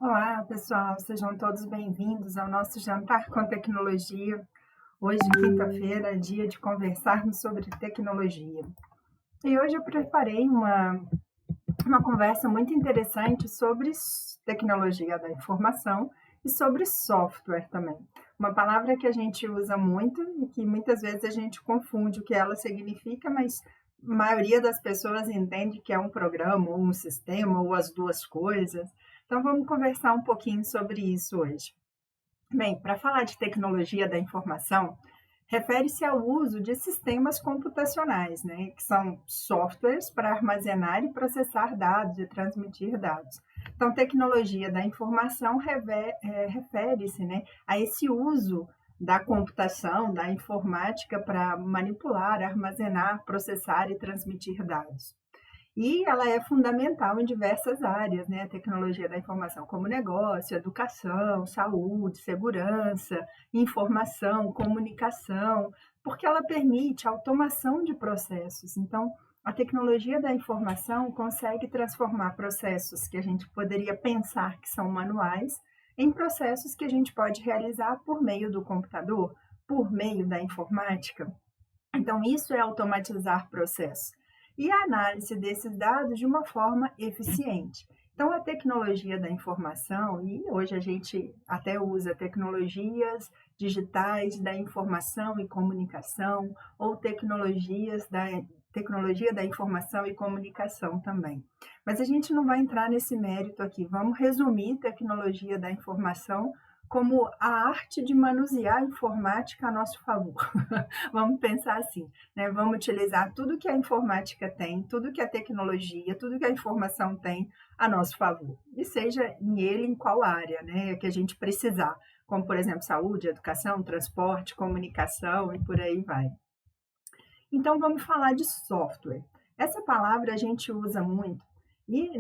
Olá, pessoal, sejam todos bem-vindos ao nosso Jantar com Tecnologia. Hoje, quinta-feira, é dia de conversarmos sobre tecnologia. E hoje eu preparei uma conversa muito interessante sobre tecnologia da informação e sobre software também. Uma palavra que a gente usa muito e que muitas vezes a gente confunde o que ela significa, mas a maioria das pessoas entende que é um programa, ou um sistema, ou as duas coisas. Então, vamos conversar um pouquinho sobre isso hoje. Bem, para falar de tecnologia da informação, refere-se ao uso de sistemas computacionais, né, que são softwares para armazenar e processar dados e transmitir dados. Então, tecnologia da informação refere-se, né, a esse uso da computação, da informática para manipular, armazenar, processar e transmitir dados. E ela é fundamental em diversas áreas, né? A tecnologia da informação, como negócio, educação, saúde, segurança, informação, comunicação, porque ela permite a automação de processos. Então, a tecnologia da informação consegue transformar processos que a gente poderia pensar que são manuais em processos que a gente pode realizar por meio do computador, por meio da informática. Então, isso é automatizar processos e a análise desses dados de uma forma eficiente. Então, a tecnologia da informação, e hoje a gente até usa tecnologias digitais da informação e comunicação, ou tecnologia da informação e comunicação também. Mas a gente não vai entrar nesse mérito aqui. Vamos resumir tecnologia da informação como a arte de manusear a informática a nosso favor. Vamos pensar assim, né? Vamos utilizar tudo que a informática tem, tudo que a tecnologia, tudo que a informação tem a nosso favor. E seja em qual área, né, que a gente precisar, como por exemplo saúde, educação, transporte, comunicação e por aí vai. Então vamos falar de software. Essa palavra a gente usa muito e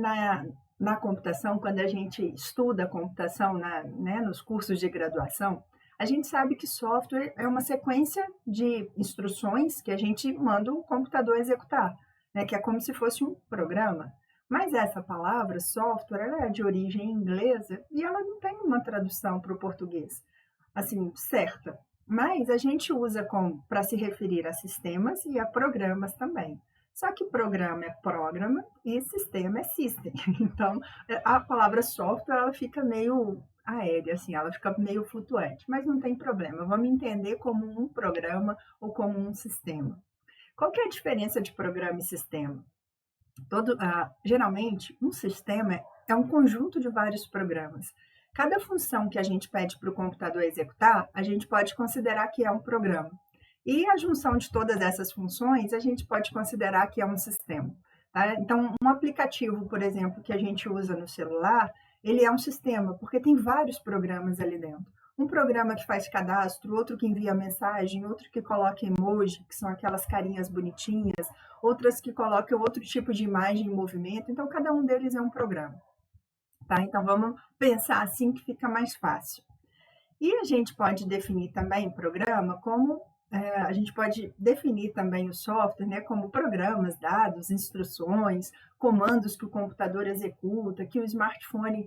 na computação, quando a gente estuda computação né, nos cursos de graduação, a gente sabe que software é uma sequência de instruções que a gente manda o computador executar, né, que é como se fosse um programa. Mas essa palavra, software, ela é de origem inglesa e ela não tem uma tradução para o português, assim, certa. Mas a gente usa para se referir a sistemas e a programas também. Só que programa é programa e sistema é system. Então, a palavra software ela fica meio aérea, assim, ela fica meio flutuante, mas não tem problema. Vamos entender como um programa ou como um sistema. Qual que é a diferença de programa e sistema? Geralmente, um sistema é um conjunto de vários programas. Cada função que a gente pede para o computador executar, a gente pode considerar que é um programa. E a junção de todas essas funções, a gente pode considerar que é um sistema. Tá? Então, um aplicativo, por exemplo, que a gente usa no celular, ele é um sistema, porque tem vários programas ali dentro. Um programa que faz cadastro, outro que envia mensagem, outro que coloca emoji, que são aquelas carinhas bonitinhas, outras que colocam outro tipo de imagem em movimento. Então, cada um deles é um programa. Tá? Então, vamos pensar assim que fica mais fácil. E a gente pode definir também programa como a gente pode definir também o software, né, como programas, dados, instruções, comandos que o computador executa, que o smartphone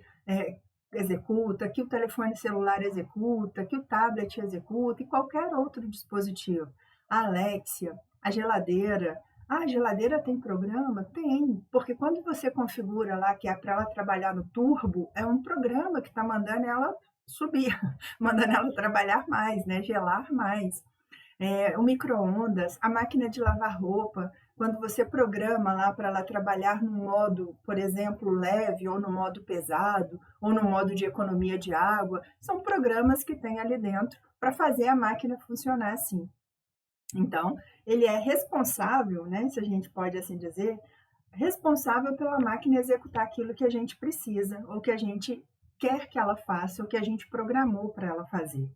executa, que o telefone celular executa, que o tablet executa e qualquer outro dispositivo. A Alexia, a geladeira. Ah, a geladeira tem programa? Tem, porque quando você configura lá que é para ela trabalhar no turbo, é um programa que está mandando ela subir, mandando ela trabalhar mais, né? Gelar mais. O micro-ondas, a máquina de lavar roupa, quando você programa lá para ela trabalhar no modo, por exemplo, leve, ou no modo pesado, ou no modo de economia de água, são programas que tem ali dentro para fazer a máquina funcionar assim. Então, ele é responsável, né, se a gente pode assim dizer, responsável pela máquina executar aquilo que a gente precisa, ou que a gente quer que ela faça, ou que a gente programou para ela fazer.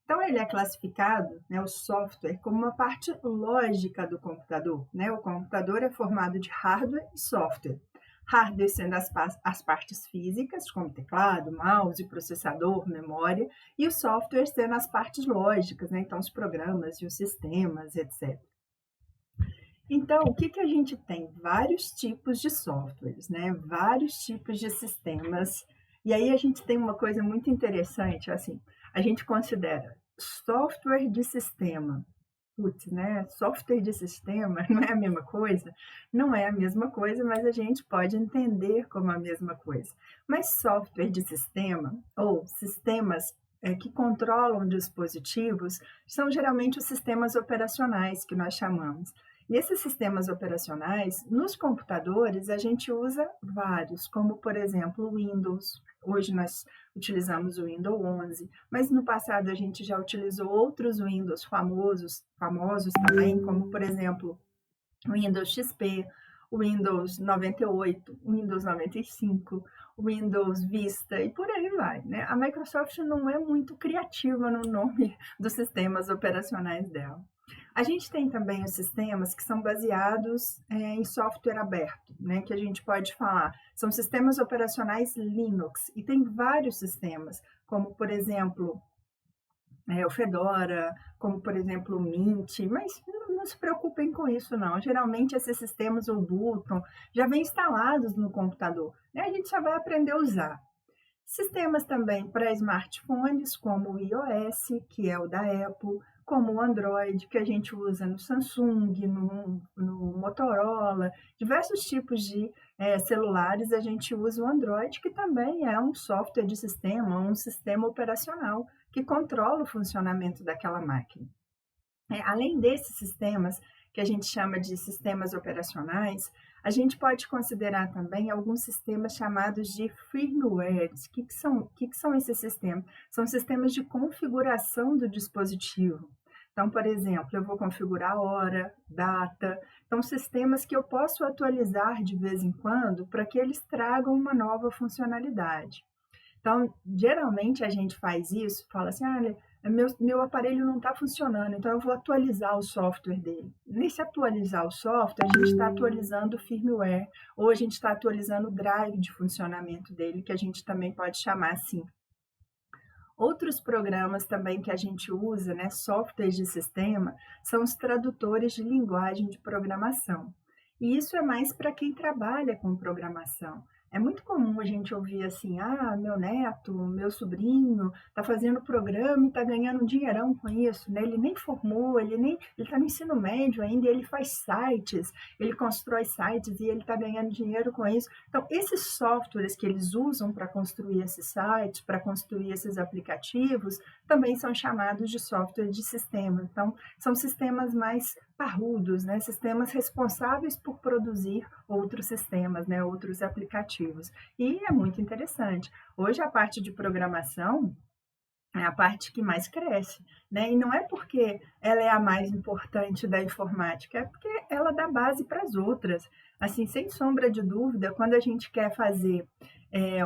Então, ele é classificado, né, o software, como uma parte lógica do computador. Né? O computador é formado de hardware e software. Hardware sendo as partes físicas, como teclado, mouse, processador, memória, e o software sendo as partes lógicas, né? Então, os programas e os sistemas, etc. Então, o que a gente tem? Vários tipos de softwares, né? Vários tipos de sistemas E aí a gente tem uma coisa muito interessante, assim, a gente considera software de sistema. Putz, né? Software de sistema não é a mesma coisa? Não é a mesma coisa, mas a gente pode entender como a mesma coisa. Mas software de sistema, ou sistemas que controlam dispositivos, são geralmente os sistemas operacionais que nós chamamos. E esses sistemas operacionais, nos computadores, a gente usa vários, como, por exemplo, o Windows. Hoje nós utilizamos o Windows 11, mas no passado a gente já utilizou outros Windows famosos também, como, por exemplo, o Windows XP, o Windows 98, o Windows 95, o Windows Vista e por aí vai, né? A Microsoft não é muito criativa no nome dos sistemas operacionais dela. A gente tem também os sistemas que são baseados em software aberto, né, que a gente pode falar. São sistemas operacionais Linux, e tem vários sistemas, como, por exemplo, o Fedora, como, por exemplo, o Mint, mas não se preocupem com isso, não. Geralmente, esses sistemas, o Ubuntu, já vêm instalados no computador, né? A gente só vai aprender a usar. Sistemas também para smartphones, como o iOS, que é o da Apple, como o Android, que a gente usa no Samsung, no Motorola, diversos tipos de celulares, a gente usa o Android, que também é um software de sistema, um sistema operacional que controla o funcionamento daquela máquina. Além desses sistemas, que a gente chama de sistemas operacionais, a gente pode considerar também alguns sistemas chamados de firmwares. O que são esses sistemas? São sistemas de configuração do dispositivo. Então, por exemplo, eu vou configurar a hora, data. Então, sistemas que eu posso atualizar de vez em quando para que eles tragam uma nova funcionalidade. Então, geralmente a gente faz isso, fala assim, meu aparelho não está funcionando, então eu vou atualizar o software dele. Nesse atualizar o software, a gente está atualizando o firmware, ou a gente está atualizando o drive de funcionamento dele, que a gente também pode chamar assim. Outros programas também que a gente usa, né, softwares de sistema, são os tradutores de linguagem de programação. E isso é mais para quem trabalha com programação. É muito comum a gente ouvir assim, meu neto, meu sobrinho está fazendo programa e está ganhando um dinheirão com isso, né? Ele nem formou, ele está no ensino médio ainda, e ele faz sites, ele constrói sites e ele está ganhando dinheiro com isso. Então, esses softwares que eles usam para construir esses sites, para construir esses aplicativos, também são chamados de software de sistema. Então, são sistemas mais parrudos, né? Sistemas responsáveis por produzir outros sistemas, né? Outros aplicativos. E é muito interessante. Hoje, a parte de programação é a parte que mais cresce, né? E não é porque ela é a mais importante da informática, é porque ela dá base para as outras. Assim, sem sombra de dúvida, quando a gente quer fazer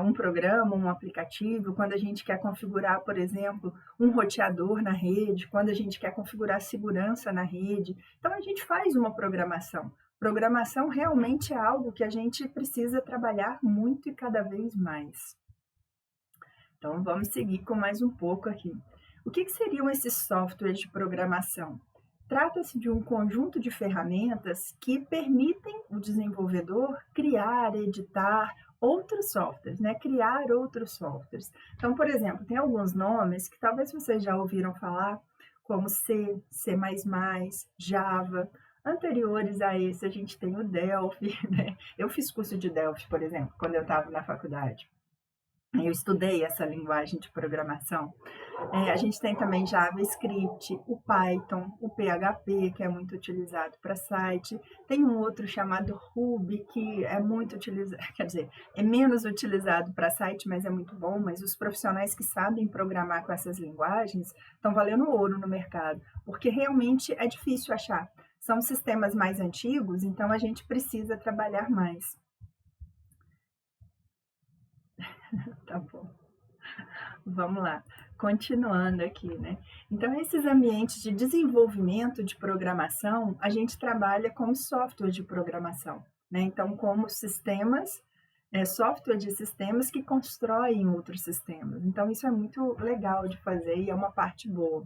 um programa, um aplicativo, quando a gente quer configurar, por exemplo, um roteador na rede, quando a gente quer configurar segurança na rede, então a gente faz uma programação. Programação realmente é algo que a gente precisa trabalhar muito e cada vez mais. Então, vamos seguir com mais um pouco aqui. O que seriam esses softwares de programação? Trata-se de um conjunto de ferramentas que permitem o desenvolvedor criar, editar outros softwares, né? Criar outros softwares. Então, por exemplo, tem alguns nomes que talvez vocês já ouviram falar, como C, C++, Java. Anteriores a esse, a gente tem o Delphi, né? Eu fiz curso de Delphi, por exemplo, quando eu estava na faculdade. Eu estudei essa linguagem de programação. A gente tem também JavaScript, o Python, o PHP, que é muito utilizado para site. Tem um outro chamado Ruby, que é muito utilizado, quer dizer, é menos utilizado para site, mas é muito bom. Mas os profissionais que sabem programar com essas linguagens estão valendo ouro no mercado, porque realmente é difícil achar. São sistemas mais antigos, então a gente precisa trabalhar mais. Tá bom. Vamos lá, continuando aqui, né? Então, esses ambientes de desenvolvimento de programação, a gente trabalha com software de programação, né? Então, como sistemas, software de sistemas que constroem outros sistemas. Então, isso é muito legal de fazer e é uma parte boa.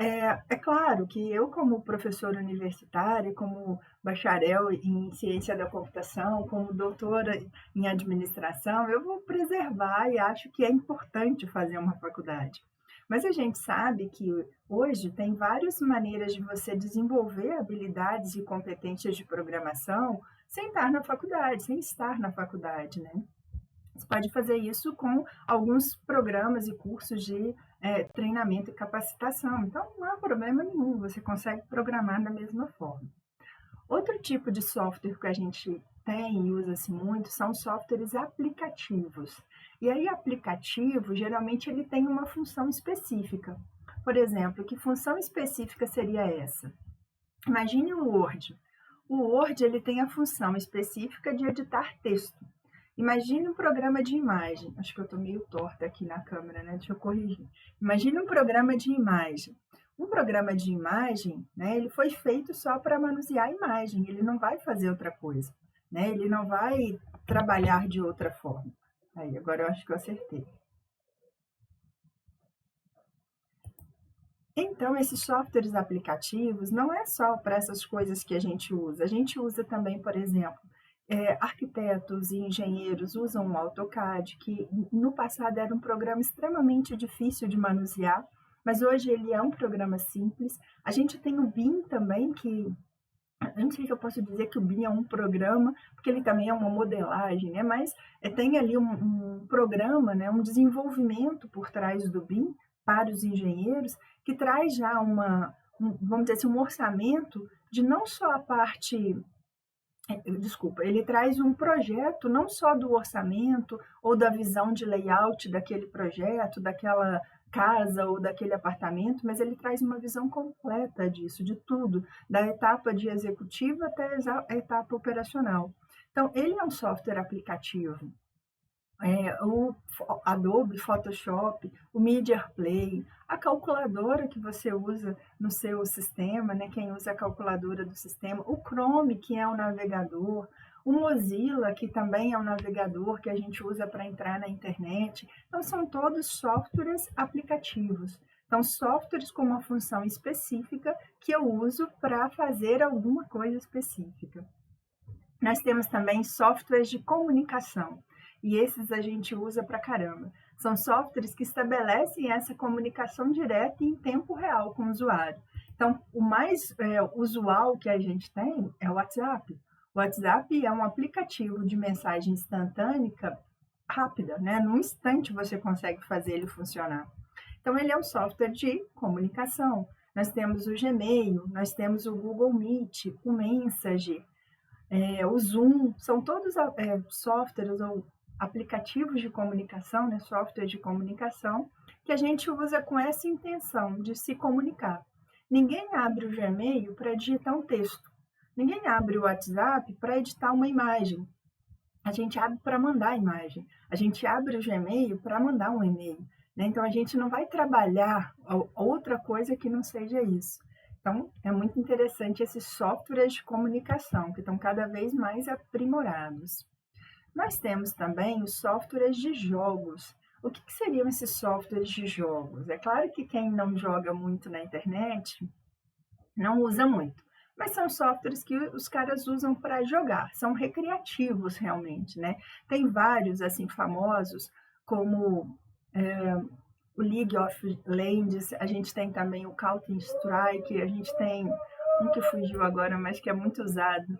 É claro que eu, como professora universitária, como bacharel em ciência da computação, como doutora em administração, eu vou preservar e acho que é importante fazer uma faculdade. Mas a gente sabe que hoje tem várias maneiras de você desenvolver habilidades e competências de programação sem estar na faculdade, sem estar na faculdade, né? Você pode fazer isso com alguns programas e cursos de treinamento e capacitação. Então, não há problema nenhum, você consegue programar da mesma forma. Outro tipo de software que a gente tem e usa-se muito são softwares aplicativos. E aí, aplicativo, geralmente, ele tem uma função específica. Por exemplo, que função específica seria essa? Imagine o Word. O Word ele tem a função específica de editar texto. Imagine um programa de imagem. Acho que eu estou meio torta aqui na câmera, né? Deixa eu corrigir. Imagine um programa de imagem. Um programa de imagem, né, ele foi feito só para manusear a imagem, ele não vai fazer outra coisa, né? Ele não vai trabalhar de outra forma. Aí, agora eu acho que eu acertei. Então, esses softwares aplicativos não é só para essas coisas que a gente usa. A gente usa também, por exemplo, arquitetos e engenheiros usam o AutoCAD, que no passado era um programa extremamente difícil de manusear, mas hoje ele é um programa simples. A gente tem o BIM também, que eu não sei se eu posso dizer que o BIM é um programa, porque ele também é uma modelagem, né? Mas tem ali um programa, né? Um desenvolvimento por trás do BIM para os engenheiros, que traz já vamos dizer assim, um orçamento de não só a parte desculpa, ele traz um projeto não só do orçamento ou da visão de layout daquele projeto, daquela casa ou daquele apartamento, mas ele traz uma visão completa disso, de tudo, da etapa de executiva até a etapa operacional. Então, ele é um software aplicativo, o Adobe Photoshop, o Media Play, a calculadora que você usa no seu sistema, né? Quem usa a calculadora do sistema, o Chrome, que é o navegador, o Mozilla, que também é um navegador que a gente usa para entrar na internet. Então, são todos softwares aplicativos. Então, softwares com uma função específica que eu uso para fazer alguma coisa específica. Nós temos também softwares de comunicação, e esses a gente usa pra caramba. São softwares que estabelecem essa comunicação direta e em tempo real com o usuário. Então, o mais usual que a gente tem é o WhatsApp. O WhatsApp é um aplicativo de mensagem instantânea rápida, né? Num instante você consegue fazer ele funcionar. Então, ele é um software de comunicação. Nós temos o Gmail, nós temos o Google Meet, o Messenger, o Zoom, são todos softwares ou aplicativos de comunicação, né, software de comunicação, que a gente usa com essa intenção de se comunicar. Ninguém abre o Gmail para digitar um texto. Ninguém abre o WhatsApp para editar uma imagem. A gente abre para mandar imagem. A gente abre o Gmail para mandar um e-mail. Né? Então, a gente não vai trabalhar outra coisa que não seja isso. Então, é muito interessante esses softwares de comunicação, que estão cada vez mais aprimorados. Nós temos também os softwares de jogos. O que seriam esses softwares de jogos? É claro que quem não joga muito na internet não usa muito, mas são softwares que os caras usam para jogar, são recreativos realmente, né? Tem vários assim famosos, como o League of Legends, a gente tem também o Counter Strike, a gente tem um que fugiu agora, mas que é muito usado.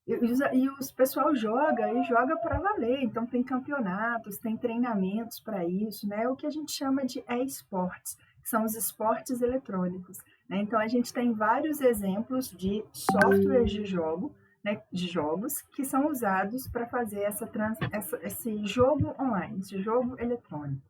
E os pessoal joga e joga para valer, então tem campeonatos, tem treinamentos para isso, né? O que a gente chama de e-sports, que são os esportes eletrônicos, né? Então a gente tem vários exemplos de softwares de jogo, né, de jogos que são usados para fazer esse jogo online, esse jogo eletrônico.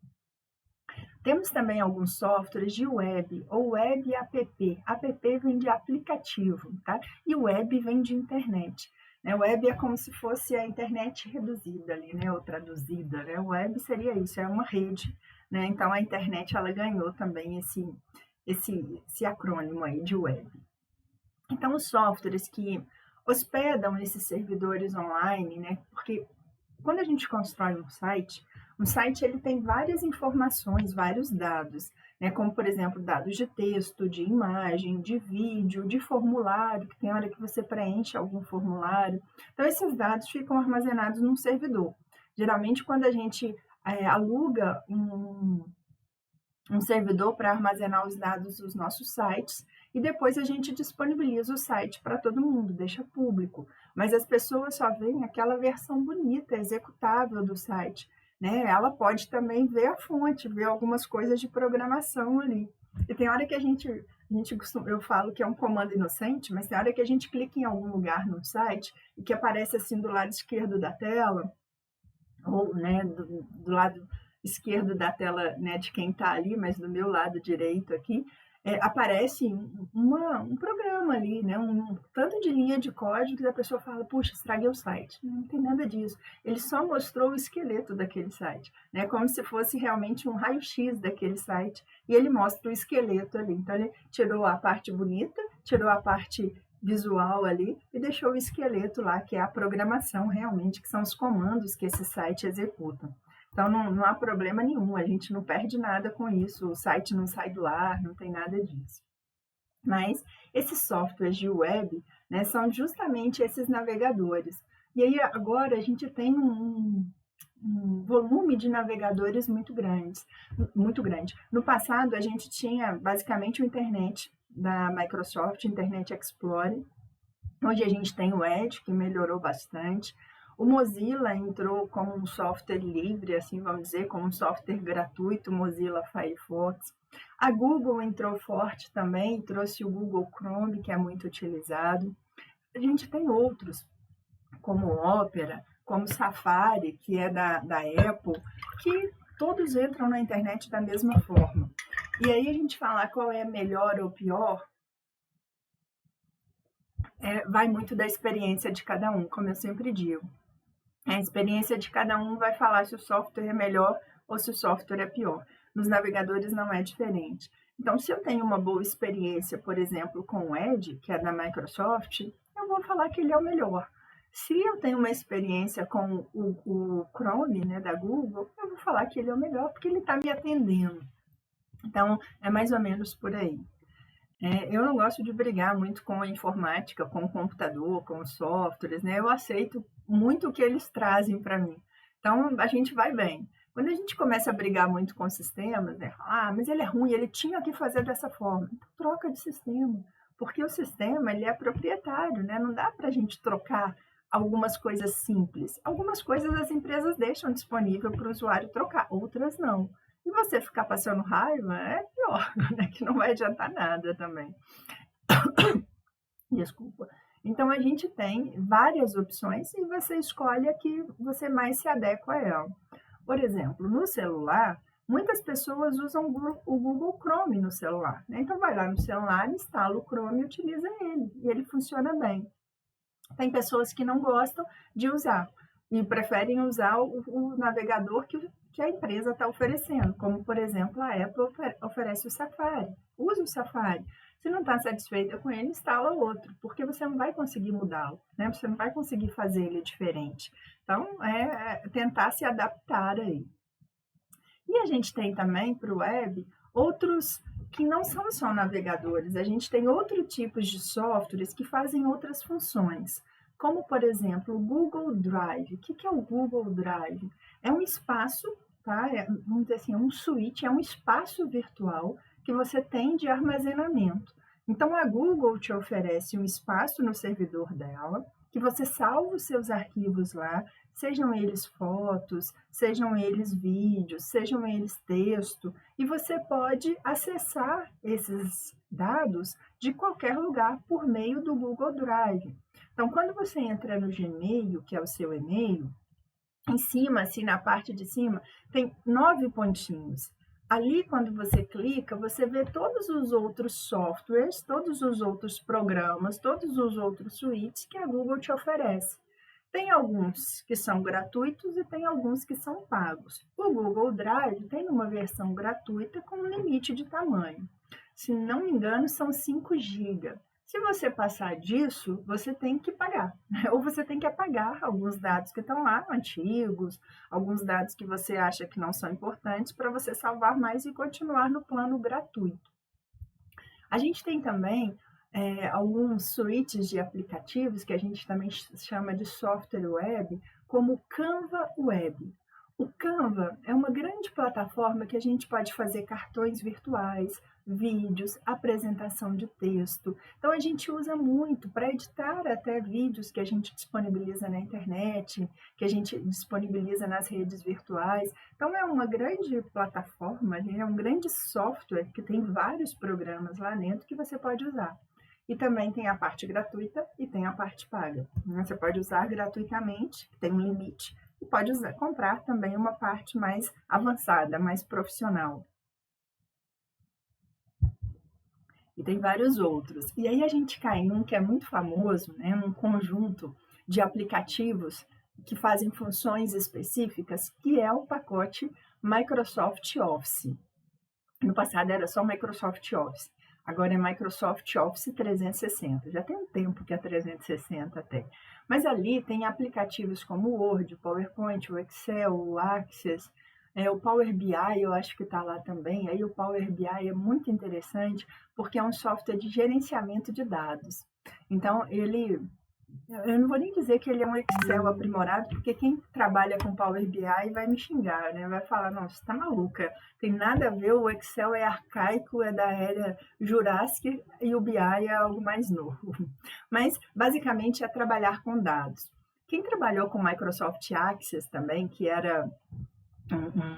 Temos também alguns softwares de web ou web app. App vem de aplicativo, tá? E web vem de internet. Né? Web é como se fosse a internet reduzida ali, né? Ou traduzida, né? Web seria isso, é uma rede, né? Então a internet ela ganhou também esse acrônimo aí de web. Então os softwares que hospedam esses servidores online, né? Porque quando a gente constrói um site, Um site ele tem várias informações, vários dados, né? Como, por exemplo, dados de texto, de imagem, de vídeo, de formulário, que tem hora que você preenche algum formulário. Então, esses dados ficam armazenados num servidor. Geralmente, quando a gente aluga um servidor para armazenar os dados dos nossos sites e depois a gente disponibiliza o site para todo mundo, deixa público. Mas as pessoas só veem aquela versão bonita, executável do site, né? Ela pode também ver a fonte, ver algumas coisas de programação ali. E tem hora que eu falo que é um comando inocente, mas tem hora que a gente clica em algum lugar no site e que aparece assim do lado esquerdo da tela, ou né, do lado esquerdo da tela, né, de quem está ali, mas do meu lado direito aqui, aparece um programa ali, né, um tanto de linha de código que a pessoa fala, puxa, estraguei o site. Não tem nada disso. Ele só mostrou o esqueleto daquele site, né, como se fosse realmente um raio-x daquele site, e ele mostra o esqueleto ali. Então, ele tirou a parte bonita, tirou a parte visual ali e deixou o esqueleto lá, que é a programação realmente, que são os comandos que esse site executa. Então, não há problema nenhum, a gente não perde nada com isso, o site não sai do ar, não tem nada disso. Mas esses softwares de web, né, são justamente esses navegadores. E aí agora a gente tem um volume de navegadores muito grande. No passado, a gente tinha basicamente o Internet da Microsoft, Internet Explorer. Hoje a gente tem o Edge, que melhorou bastante. O Mozilla entrou como um software livre, assim vamos dizer, como um software gratuito, Mozilla Firefox. A Google entrou forte também, trouxe o Google Chrome, que é muito utilizado. A gente tem outros, como o Opera, como o Safari, que é da Apple, que todos entram na internet da mesma forma. E aí a gente falar qual é melhor ou pior, vai muito da experiência de cada um, como eu sempre digo. A experiência de cada um vai falar se o software é melhor ou se o software é pior. Nos navegadores não é diferente. Então, se eu tenho uma boa experiência, por exemplo, com o Edge, que é da Microsoft, eu vou falar que ele é o melhor. Se eu tenho uma experiência com o Chrome, né, da Google, eu vou falar que ele é o melhor porque ele está me atendendo. Então, é mais ou menos por aí. Eu não gosto de brigar muito com a informática, com o computador, com os softwares, né? Eu aceito muito o que eles trazem para mim. Então, a gente vai bem. Quando a gente começa a brigar muito com sistemas, né? Mas ele é ruim, ele tinha que fazer dessa forma. Então, troca de sistema. Porque o sistema, ele é proprietário, né? Não dá para a gente trocar algumas coisas simples. Algumas coisas as empresas deixam disponível para o usuário trocar, outras não. E você ficar passando raiva é pior, né? Que não vai adiantar nada também. Desculpa. Então, a gente tem várias opções e você escolhe a que você mais se adequa a ela. Por exemplo, no celular, muitas pessoas usam o Google Chrome no celular, né? Então, vai lá no celular, instala o Chrome e utiliza ele. E ele funciona bem. Tem pessoas que não gostam de usar e preferem usar o navegador que a empresa está oferecendo, como, por exemplo, a Apple oferece o Safari. Use o Safari. Se não está satisfeita com ele, instala outro, porque você não vai conseguir mudá-lo, né? Você não vai conseguir fazer ele diferente. Então, tentar se adaptar aí. E a gente tem também para o web outros que não são só navegadores, a gente tem outros tipos de softwares que fazem outras funções, como, por exemplo, o Google Drive. O que é o Google Drive? É um espaço, tá? Vamos dizer assim, é um switch, é um espaço virtual que você tem de armazenamento. Então, a Google te oferece um espaço no servidor dela, que você salva os seus arquivos lá, sejam eles fotos, sejam eles vídeos, sejam eles texto, e você pode acessar esses dados de qualquer lugar por meio do Google Drive. Então, quando você entra no Gmail, que é o seu e-mail, em cima, assim, na parte de cima, tem 9 pontinhos. Ali, quando você clica, você vê todos os outros softwares, todos os outros programas, todos os outros suítes que a Google te oferece. Tem alguns que são gratuitos e tem alguns que são pagos. O Google Drive tem uma versão gratuita com limite de tamanho. Se não me engano, são 5 GB. Se você passar disso, você tem que pagar, né? Ou você tem que apagar alguns dados que estão lá, antigos, alguns dados que você acha que não são importantes, para você salvar mais e continuar no plano gratuito. A gente tem também alguns suítes de aplicativos que a gente também chama de software web, como o Canva Web. O Canva é uma grande plataforma que a gente pode fazer cartões virtuais, vídeos, apresentação de texto. Então a gente usa muito para editar até vídeos que a gente disponibiliza na internet, que a gente disponibiliza nas redes virtuais. Então é uma grande plataforma, é um grande software que tem vários programas lá dentro que você pode usar. E também tem a parte gratuita e tem a parte paga. Você pode usar gratuitamente, tem um limite, e pode comprar também uma parte mais avançada, mais profissional. E tem vários outros. E aí a gente cai num que é muito famoso, né? Um conjunto de aplicativos que fazem funções específicas, que é o pacote Microsoft Office. No passado era só Microsoft Office. Agora é Microsoft Office 360. Já tem um tempo que é 360 até. Mas ali tem aplicativos como o Word, o PowerPoint, o Excel, o Access, o Power BI eu acho que está lá também. Aí o Power BI é muito interessante porque é um software de gerenciamento de dados. Então, eu não vou nem dizer que ele é um Excel aprimorado, porque quem trabalha com Power BI vai me xingar, né? Vai falar, não, você tá maluca, tem nada a ver, o Excel é arcaico, é da era Jurássica e o BI é algo mais novo. Mas, basicamente, é trabalhar com dados. Quem trabalhou com Microsoft Access também, que era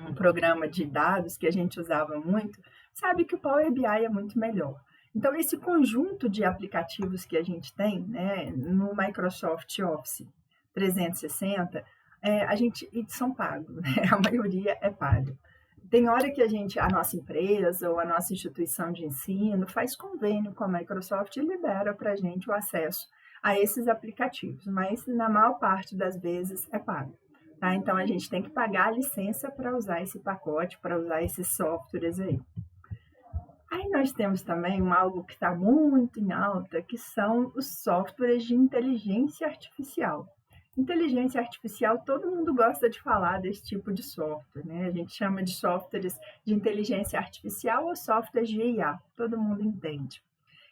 um programa de dados que a gente usava muito, sabe que o Power BI é muito melhor. Então, esse conjunto de aplicativos que a gente tem, né, no Microsoft Office 360, são pagos, né? A maioria é pago. Tem hora que a nossa empresa ou a nossa instituição de ensino faz convênio com a Microsoft e libera para a gente o acesso a esses aplicativos, mas na maior parte das vezes é pago. Tá? Então, a gente tem que pagar a licença para usar esse pacote, para usar esses softwares aí. Aí nós temos também algo que está muito em alta, que são os softwares de inteligência artificial. Inteligência artificial, todo mundo gosta de falar desse tipo de software, né? A gente chama de softwares de inteligência artificial ou softwares de IA, todo mundo entende.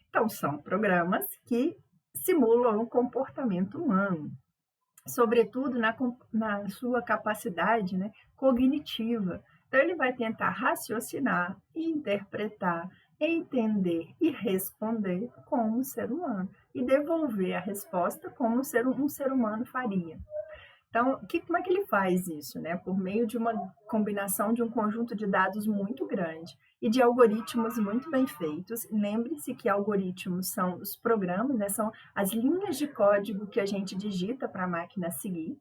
Então, são programas que simulam o comportamento humano, sobretudo na sua capacidade, né, cognitiva. Então, ele vai tentar raciocinar, interpretar, entender e responder como um ser humano e devolver a resposta como um ser humano faria. Então, como é que ele faz isso? Né? Por meio de uma combinação de um conjunto de dados muito grande e de algoritmos muito bem feitos. Lembre-se que algoritmos são os programas, né? São as linhas de código que a gente digita para a máquina seguir.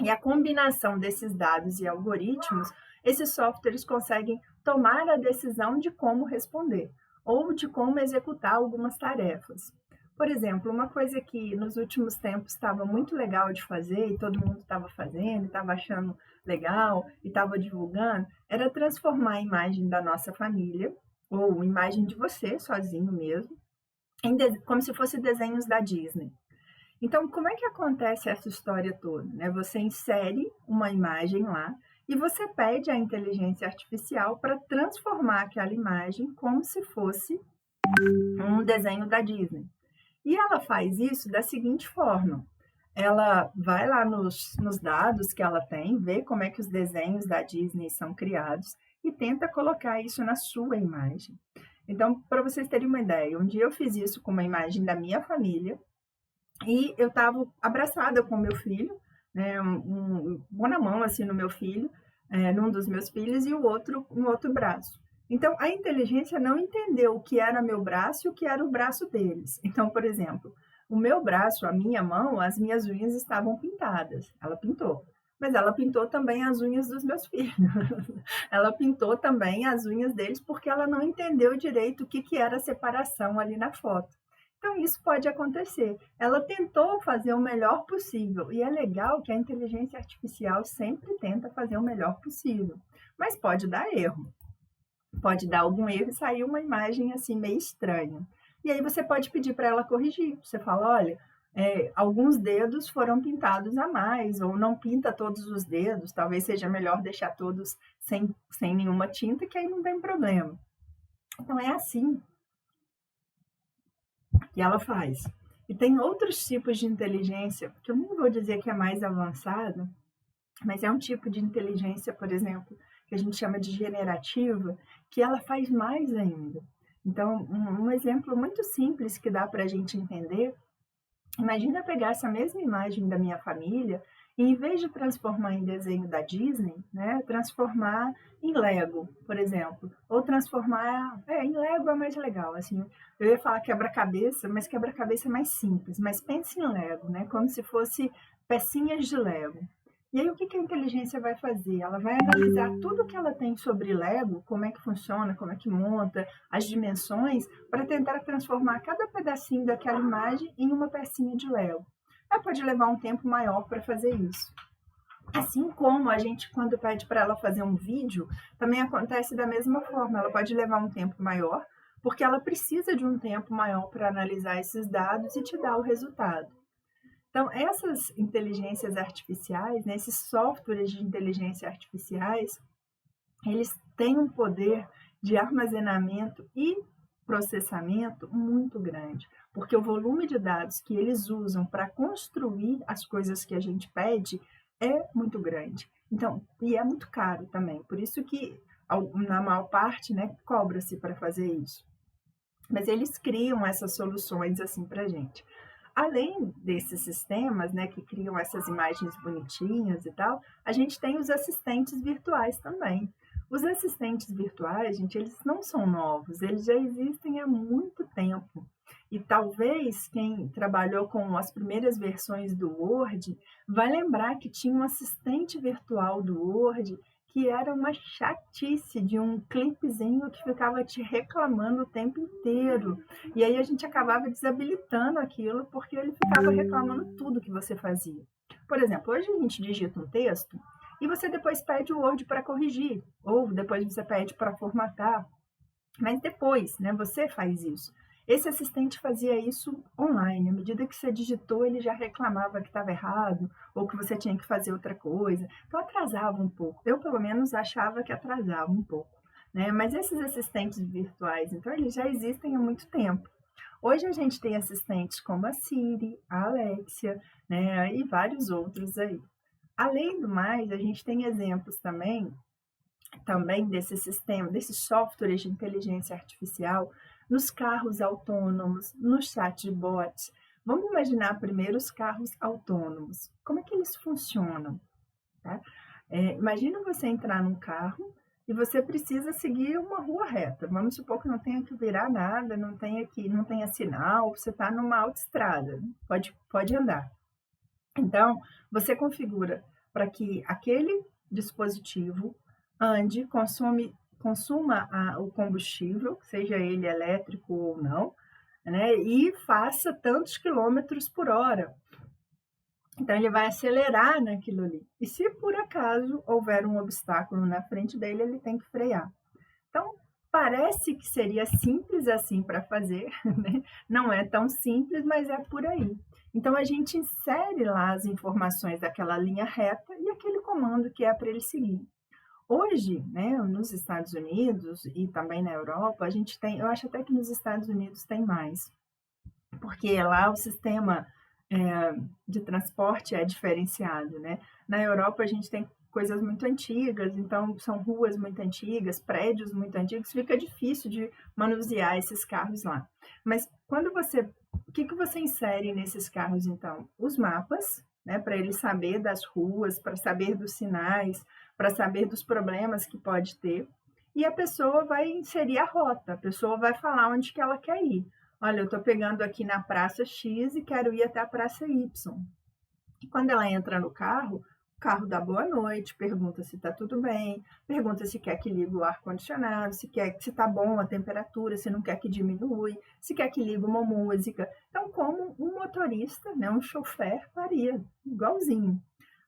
E a combinação desses dados e algoritmos, esses softwares conseguem tomar a decisão de como responder ou de como executar algumas tarefas. Por exemplo, uma coisa que nos últimos tempos estava muito legal de fazer e todo mundo estava fazendo, estava achando legal e estava divulgando, era transformar a imagem da nossa família ou a imagem de você sozinho mesmo, como se fosse desenhos da Disney. Então, como é que acontece essa história toda? Né? Você insere uma imagem lá e você pede à inteligência artificial para transformar aquela imagem como se fosse um desenho da Disney. E ela faz isso da seguinte forma: ela vai lá nos dados que ela tem, vê como é que os desenhos da Disney são criados e tenta colocar isso na sua imagem. Então, para vocês terem uma ideia, um dia eu fiz isso com uma imagem da minha família e eu estava abraçada com o meu filho, né, uma na mão assim no meu filho, num dos meus filhos e o outro no outro braço. Então, a inteligência não entendeu o que era meu braço e o que era o braço deles. Então, por exemplo, o meu braço, a minha mão, as minhas unhas estavam pintadas. Ela pintou. Mas ela pintou também as unhas dos meus filhos. Ela pintou também as unhas deles porque ela não entendeu direito o que era a separação ali na foto. Então, isso pode acontecer. Ela tentou fazer o melhor possível. E é legal que a inteligência artificial sempre tenta fazer o melhor possível. Mas pode dar erro. Pode dar algum erro e sair uma imagem assim meio estranha. E aí você pode pedir para ela corrigir. Você fala: olha, alguns dedos foram pintados a mais, ou não pinta todos os dedos, talvez seja melhor deixar todos sem nenhuma tinta, que aí não tem problema. Então é assim que ela faz. E tem outros tipos de inteligência, que eu não vou dizer que é mais avançada, mas é um tipo de inteligência, por exemplo, que a gente chama de generativa, que ela faz mais ainda. Então, um exemplo muito simples que dá para a gente entender: imagina pegar essa mesma imagem da minha família e, em vez de transformar em desenho da Disney, né, transformar em Lego, por exemplo. Ou transformar... em Lego é mais legal, assim. Eu ia falar quebra-cabeça, mas quebra-cabeça é mais simples. Mas pense em Lego, né, como se fosse pecinhas de Lego. E aí, o que a inteligência vai fazer? Ela vai analisar tudo que ela tem sobre Lego, como é que funciona, como é que monta, as dimensões, para tentar transformar cada pedacinho daquela imagem em uma pecinha de Lego. Ela pode levar um tempo maior para fazer isso. Assim como a gente, quando pede para ela fazer um vídeo, também acontece da mesma forma. Ela pode levar um tempo maior, porque ela precisa de um tempo maior para analisar esses dados e te dar o resultado. Então, essas inteligências artificiais, né, esses softwares de inteligência artificiais, eles têm um poder de armazenamento e processamento muito grande, porque o volume de dados que eles usam para construir as coisas que a gente pede é muito grande. Então, e é muito caro também, por isso que na maior parte, né, cobra-se para fazer isso. Mas eles criam essas soluções assim para a gente. Além desses sistemas, né, que criam essas imagens bonitinhas e tal, a gente tem os assistentes virtuais também. Os assistentes virtuais, gente, eles não são novos, eles já existem há muito tempo. E talvez quem trabalhou com as primeiras versões do Word vai lembrar que tinha um assistente virtual do Word que era uma chatice de um clipezinho que ficava te reclamando o tempo inteiro. E aí a gente acabava desabilitando aquilo porque ele ficava reclamando tudo que você fazia. Por exemplo, hoje a gente digita um texto e você depois pede o Word para corrigir, ou depois você pede para formatar, mas depois, né, você faz isso. Esse assistente fazia isso online. À medida que você digitou, ele já reclamava que estava errado ou que você tinha que fazer outra coisa. Então, atrasava um pouco. Eu, pelo menos, achava que atrasava um pouco, né? Mas esses assistentes virtuais, então, eles já existem há muito tempo. Hoje a gente tem assistentes como a Siri, a Alexia, né, e vários outros aí. Além do mais, a gente tem exemplos também desse sistema, desses softwares de inteligência artificial nos carros autônomos, nos chatbots. Vamos imaginar primeiro os carros autônomos. Como é que eles funcionam? Tá? Imagina você entrar num carro e você precisa seguir uma rua reta. Vamos supor que não tenha que virar nada, não tenha sinal, você está numa autoestrada, pode andar. Então, você configura para que aquele dispositivo ande, consuma o combustível, seja ele elétrico ou não, né, e faça tantos quilômetros por hora. Então, ele vai acelerar naquilo ali. E se por acaso houver um obstáculo na frente dele, ele tem que frear. Então, parece que seria simples assim para fazer, né? Não é tão simples, mas é por aí. Então, a gente insere lá as informações daquela linha reta e aquele comando que é para ele seguir. Hoje, né, nos Estados Unidos e também na Europa, a gente tem, eu acho até que nos Estados Unidos tem mais, porque lá o sistema de transporte é diferenciado, né? Na Europa a gente tem coisas muito antigas, então são ruas muito antigas, prédios muito antigos, fica difícil de manusear esses carros lá. Mas o que você insere nesses carros então? Os mapas, né, para ele saber das ruas, para saber dos sinais, para saber dos problemas que pode ter. E a pessoa vai inserir a rota, a pessoa vai falar onde que ela quer ir. Olha, eu estou pegando aqui na praça X e quero ir até a praça Y. E quando ela entra no carro, o carro dá boa noite, pergunta se está tudo bem, pergunta se quer que ligue o ar-condicionado, se está bom a temperatura, se não quer que diminui, se quer que ligue uma música. Então, como um motorista, né, um chofer faria, igualzinho.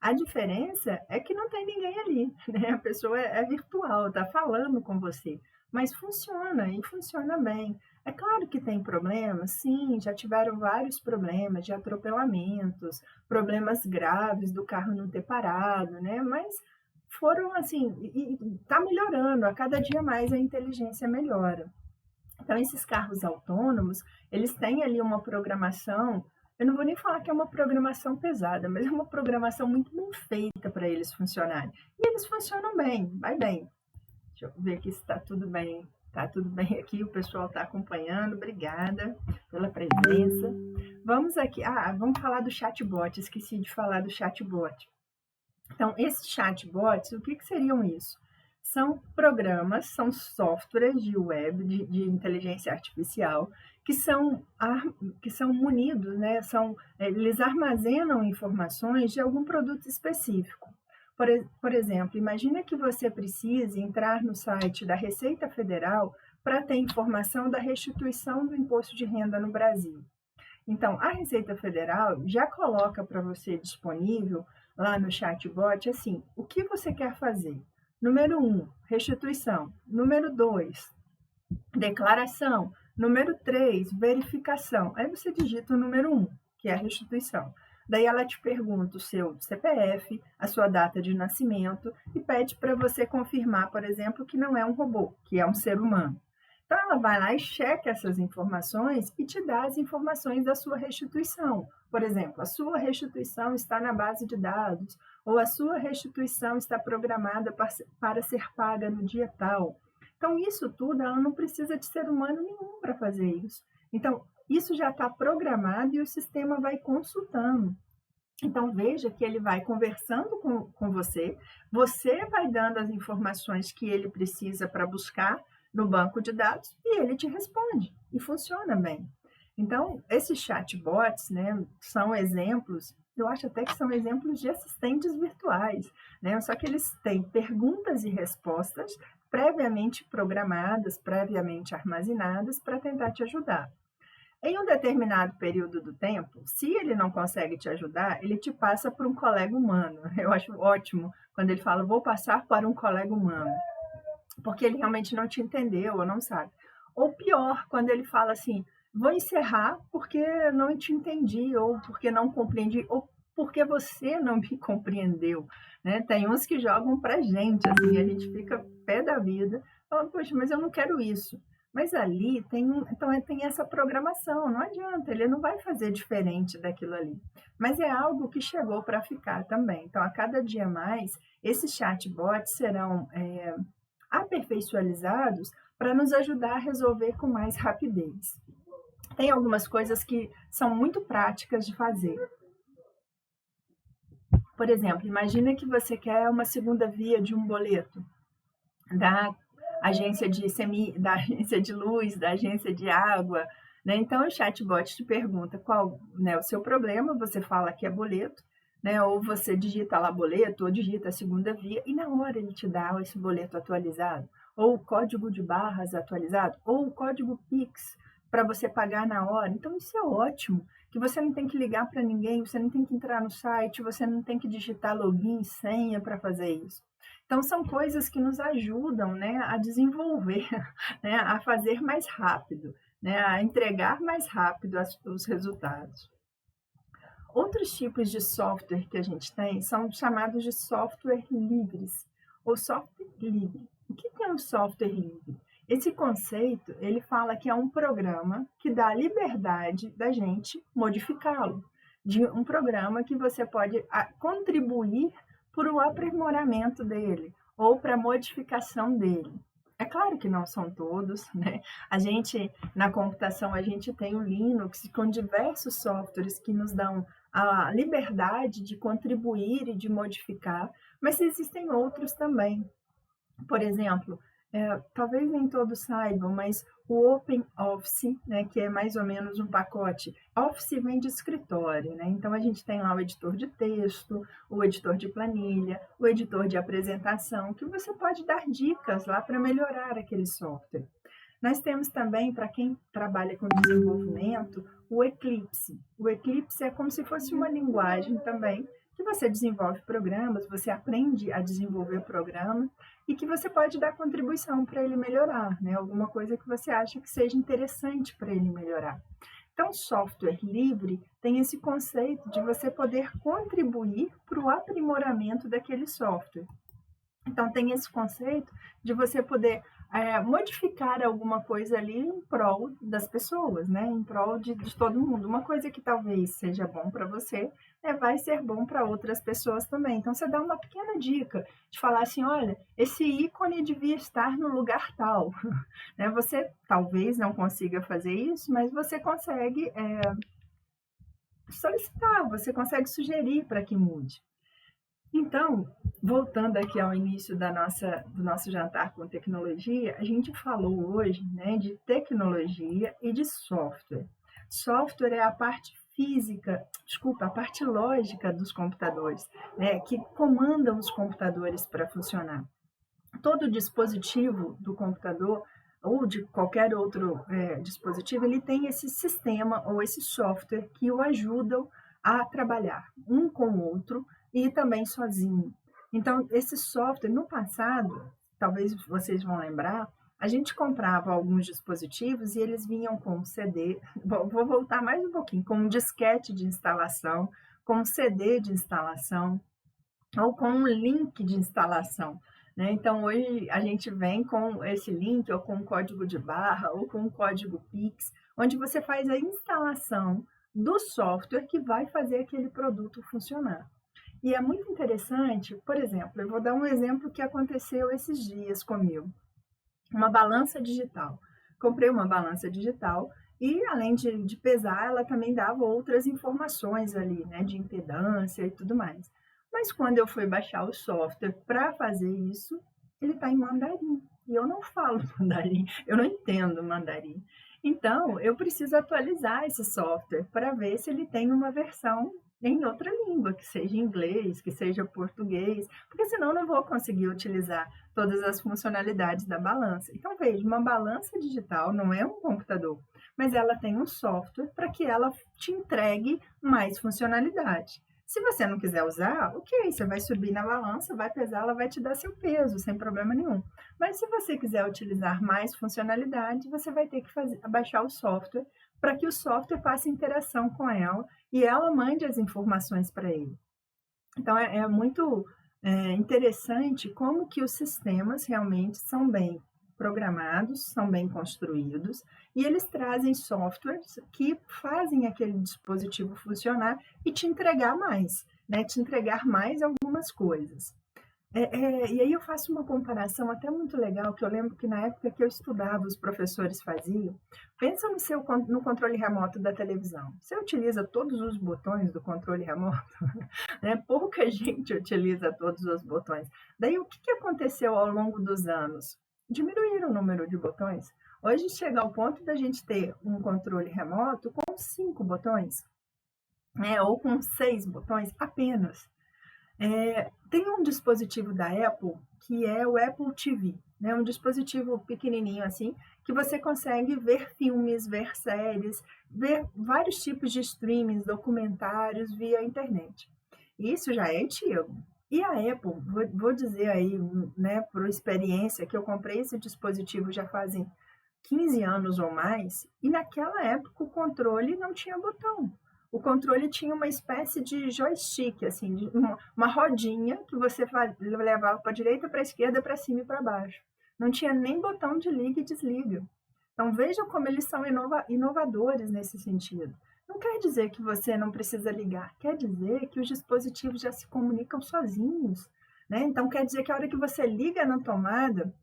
A diferença é que não tem ninguém ali, né? A pessoa é virtual, está falando com você, mas funciona e funciona bem. É claro que tem problemas, sim, já tiveram vários problemas de atropelamentos, problemas graves do carro não ter parado, né? Mas foram assim, e está melhorando, a cada dia mais a inteligência melhora. Então, esses carros autônomos, eles têm ali uma programação, eu não vou nem falar que é uma programação pesada, mas é uma programação muito bem feita para eles funcionarem. E eles funcionam bem, vai bem. Deixa eu ver aqui se está tudo bem. Está tudo bem aqui, o pessoal está acompanhando, obrigada pela presença. Vamos aqui, vamos falar do chatbot, esqueci de falar do chatbot. Então, esses chatbots, o que seriam isso? São programas, são softwares de web, de inteligência artificial, que são munidos, né? Eles armazenam informações de algum produto específico. Por exemplo, imagina que você precise entrar no site da Receita Federal para ter informação da restituição do imposto de renda no Brasil. Então, a Receita Federal já coloca para você disponível lá no chatbot assim, o que você quer fazer? Número 1, restituição. Número 2, declaração. Número 3, verificação. Aí você digita o número 1, que é a restituição. Daí ela te pergunta o seu CPF, a sua data de nascimento e pede para você confirmar, por exemplo, que não é um robô, que é um ser humano. Então, ela vai lá e checa essas informações e te dá as informações da sua restituição. Por exemplo, a sua restituição está na base de dados, ou a sua restituição está programada para ser paga no dia tal. Então, isso tudo, ela não precisa de ser humano nenhum para fazer isso. Então, isso já está programado e o sistema vai consultando. Então, veja que ele vai conversando com você, você vai dando as informações que ele precisa para buscar no banco de dados e ele te responde, e funciona bem. Então, esses chatbots, né, são exemplos, eu acho até que são exemplos de assistentes virtuais, né? Só que eles têm perguntas e respostas previamente programadas, previamente armazenadas para tentar te ajudar. Em um determinado período do tempo, se ele não consegue te ajudar, ele te passa para um colega humano. Eu acho ótimo quando ele fala, vou passar para um colega humano, porque ele realmente não te entendeu ou não sabe. Ou pior, quando ele fala assim, vou encerrar porque não te entendi, ou porque não compreendi, ou porque você não me compreendeu. Né? Tem uns que jogam para gente, assim, a gente fica pé da vida, falando, poxa, mas eu não quero isso. Mas ali tem essa programação, não adianta, ele não vai fazer diferente daquilo ali. Mas é algo que chegou para ficar também. Então, a cada dia mais, esses chatbots serão aperfeiçoados para nos ajudar a resolver com mais rapidez. Tem algumas coisas que são muito práticas de fazer. Por exemplo, imagina que você quer uma segunda via de um boleto da agência de luz, da agência de água, né? Então o chatbot te pergunta qual, né, o seu problema, você fala que é boleto, né? Ou você digita lá boleto, ou digita a segunda via, e na hora ele te dá esse boleto atualizado, ou o código de barras atualizado, ou o código Pix para você pagar na hora. Então isso é ótimo, que você não tem que ligar para ninguém, você não tem que entrar no site, você não tem que digitar login e senha para fazer isso. Então, são coisas que nos ajudam, né, a desenvolver, né, a fazer mais rápido, né, a entregar mais rápido os resultados. Outros tipos de software que a gente tem são chamados de software livres, ou software livre. O que é um software livre? Esse conceito, ele fala que é um programa que dá a liberdade da gente modificá-lo, de um programa que você pode contribuir para o aprimoramento dele ou para a modificação dele. É claro que não são todos, né? A gente, na computação, a gente tem o Linux com diversos softwares que nos dão a liberdade de contribuir e de modificar, mas existem outros também. Por exemplo, talvez nem todos saibam, mas o OpenOffice, né, que é mais ou menos um pacote, Office vem de escritório, né? Então a gente tem lá o editor de texto, o editor de planilha, o editor de apresentação, que você pode dar dicas lá para melhorar aquele software. Nós temos também, para quem trabalha com desenvolvimento, o Eclipse. O Eclipse é como se fosse uma linguagem também que você desenvolve programas, você aprende a desenvolver programas e que você pode dar contribuição para ele melhorar, né? Alguma coisa que você acha que seja interessante para ele melhorar. Então, software livre tem esse conceito de você poder contribuir para o aprimoramento daquele software. Então, tem esse conceito de você poder modificar alguma coisa ali em prol das pessoas, né? Em prol de todo mundo. Uma coisa que talvez seja bom para você, vai ser bom para outras pessoas também. Então, você dá uma pequena dica de falar assim, olha, esse ícone devia estar no lugar tal. Né? Você talvez não consiga fazer isso, mas você consegue solicitar, você consegue sugerir para que mude. Então, voltando aqui ao início do nosso jantar com tecnologia, a gente falou hoje, né, de tecnologia e de software. Software é a parte física, a parte lógica dos computadores, né, que comandam os computadores para funcionar. Todo dispositivo do computador ou de qualquer outro dispositivo, ele tem esse sistema ou esse software que o ajudam a trabalhar um com o outro e também sozinho. Então, esse software, no passado, talvez vocês vão lembrar, a gente comprava alguns dispositivos e eles vinham com um CD, vou voltar mais um pouquinho, com um disquete de instalação, com um CD de instalação, ou com um link de instalação. Né? Então, hoje a gente vem com esse link, ou com um código de barra, ou com um código Pix, onde você faz a instalação do software que vai fazer aquele produto funcionar. E é muito interessante, por exemplo, eu vou dar um exemplo que aconteceu esses dias comigo. Uma balança digital. Comprei uma balança digital e, além de pesar, ela também dava outras informações ali, né, de impedância e tudo mais. Mas quando eu fui baixar o software para fazer isso, ele está em mandarim. E eu não falo mandarim, eu não entendo mandarim. Então, eu preciso atualizar esse software para ver se ele tem uma versão em outra língua, que seja inglês, que seja português, porque senão eu não vou conseguir utilizar todas as funcionalidades da balança. Então, veja, uma balança digital não é um computador, mas ela tem um software para que ela te entregue mais funcionalidade. Se você não quiser usar, ok, você vai subir na balança, vai pesar, ela vai te dar seu peso, sem problema nenhum. Mas se você quiser utilizar mais funcionalidade, você vai ter que baixar o software para que o software faça interação com ela e ela mande as informações para ele. Então, é muito interessante como que os sistemas realmente são bem programados, são bem construídos, e eles trazem softwares que fazem aquele dispositivo funcionar e te entregar mais, né? Te entregar mais algumas coisas. E aí eu faço uma comparação até muito legal, que eu lembro que na época que eu estudava, os professores faziam. Pensa no controle remoto da televisão. Você utiliza todos os botões do controle remoto? Né? Pouca gente utiliza todos os botões. Daí, o que aconteceu ao longo dos anos? Diminuíram o número de botões. Hoje chega ao ponto da gente ter um controle remoto com 5 botões, né? Ou com 6 botões apenas. Tem um dispositivo da Apple que é o Apple TV, né? Um dispositivo pequenininho assim, que você consegue ver filmes, ver séries, ver vários tipos de streamings, documentários via internet. Isso já é antigo. E a Apple, vou dizer aí, né, por experiência, que eu comprei esse dispositivo já fazem 15 anos ou mais, e naquela época o controle não tinha botão. O controle tinha uma espécie de joystick, assim, uma rodinha que você levava para a direita, para a esquerda, para cima e para baixo. Não tinha nem botão de liga e desliga. Então vejam como eles são inovadores nesse sentido. Não quer dizer que você não precisa ligar, quer dizer que os dispositivos já se comunicam sozinhos, né? Então quer dizer que a hora que você liga na tomada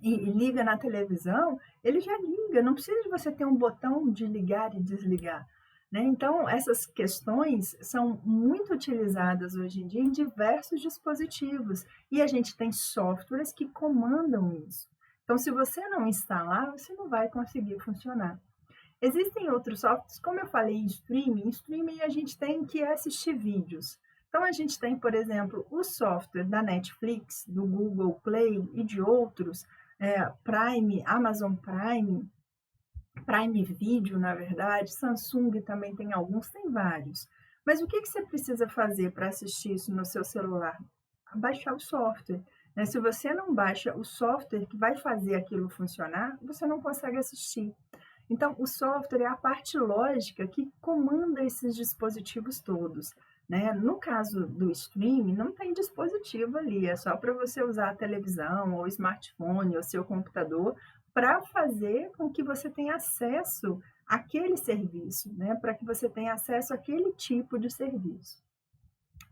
e liga na televisão, ele já liga, não precisa de você ter um botão de ligar e desligar. Né? Então, essas questões são muito utilizadas hoje em dia em diversos dispositivos e a gente tem softwares que comandam isso. Então, se você não instalar, você não vai conseguir funcionar. Existem outros softwares, como eu falei, em streaming a gente tem que assistir vídeos. Então, a gente tem, por exemplo, o software da Netflix, do Google Play e de outros, Prime, Amazon Prime, Prime Video, na verdade, Samsung também tem alguns, tem vários. Mas o que que você precisa fazer para assistir isso no seu celular? Baixar o software, né. Se você não baixa o software que vai fazer aquilo funcionar, você não consegue assistir. Então, o software é a parte lógica que comanda esses dispositivos todos, né. No caso do streaming, não tem dispositivo ali, é só para você usar a televisão, ou o smartphone, ou seu computador, para fazer com que você tenha acesso àquele serviço, né, para que você tenha acesso àquele tipo de serviço.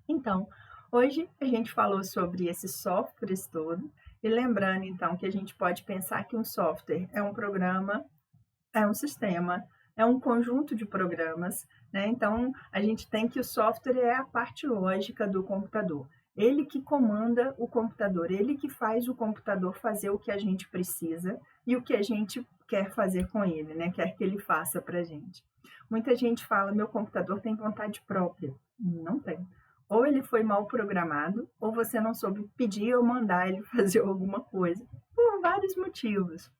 Então, hoje a gente falou sobre esses softwares todos, e lembrando então que a gente pode pensar que um software é um programa, é um sistema, é um conjunto de programas, né? Então, a gente tem que o software é a parte lógica do computador. Ele que comanda o computador, ele que faz o computador fazer o que a gente precisa e o que a gente quer fazer com ele, né? Quer que ele faça para a gente. Muita gente fala, meu computador tem vontade própria. Não tem. Ou ele foi mal programado, ou você não soube pedir ou mandar ele fazer alguma coisa, por vários motivos.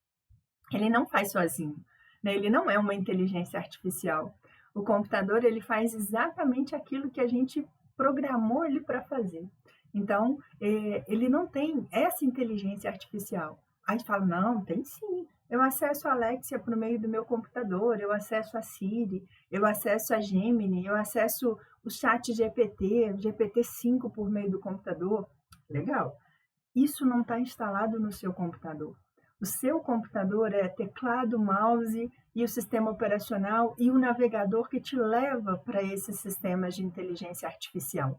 Ele não faz sozinho, né, ele não é uma inteligência artificial. O computador, ele faz exatamente aquilo que a gente programou ele para fazer. Então, ele não tem essa inteligência artificial. Aí a gente fala: "Não, tem sim. Eu acesso a Alexia por meio do meu computador, eu acesso a Siri, eu acesso a Gemini, eu acesso o Chat GPT, o GPT-5 por meio do computador". Legal. Isso não está instalado no seu computador. O seu computador é teclado, mouse e o sistema operacional e o navegador que te leva para esses sistemas de inteligência artificial.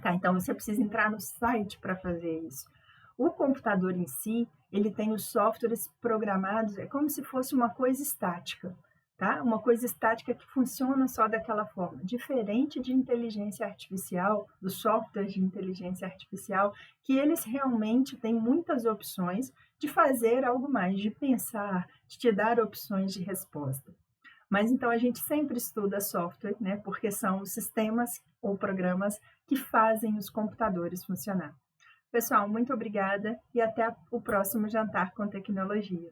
Tá? Então você precisa entrar no site para fazer isso. O computador em si, ele tem os softwares programados, é como se fosse uma coisa estática, tá? Uma coisa estática que funciona só daquela forma, diferente de inteligência artificial, dos softwares de inteligência artificial, que eles realmente têm muitas opções de fazer algo mais, de pensar, de te dar opções de resposta. Mas então a gente sempre estuda software, né? Porque são os sistemas ou programas que fazem os computadores funcionar. Pessoal, muito obrigada e até o próximo Jantar com Tecnologia.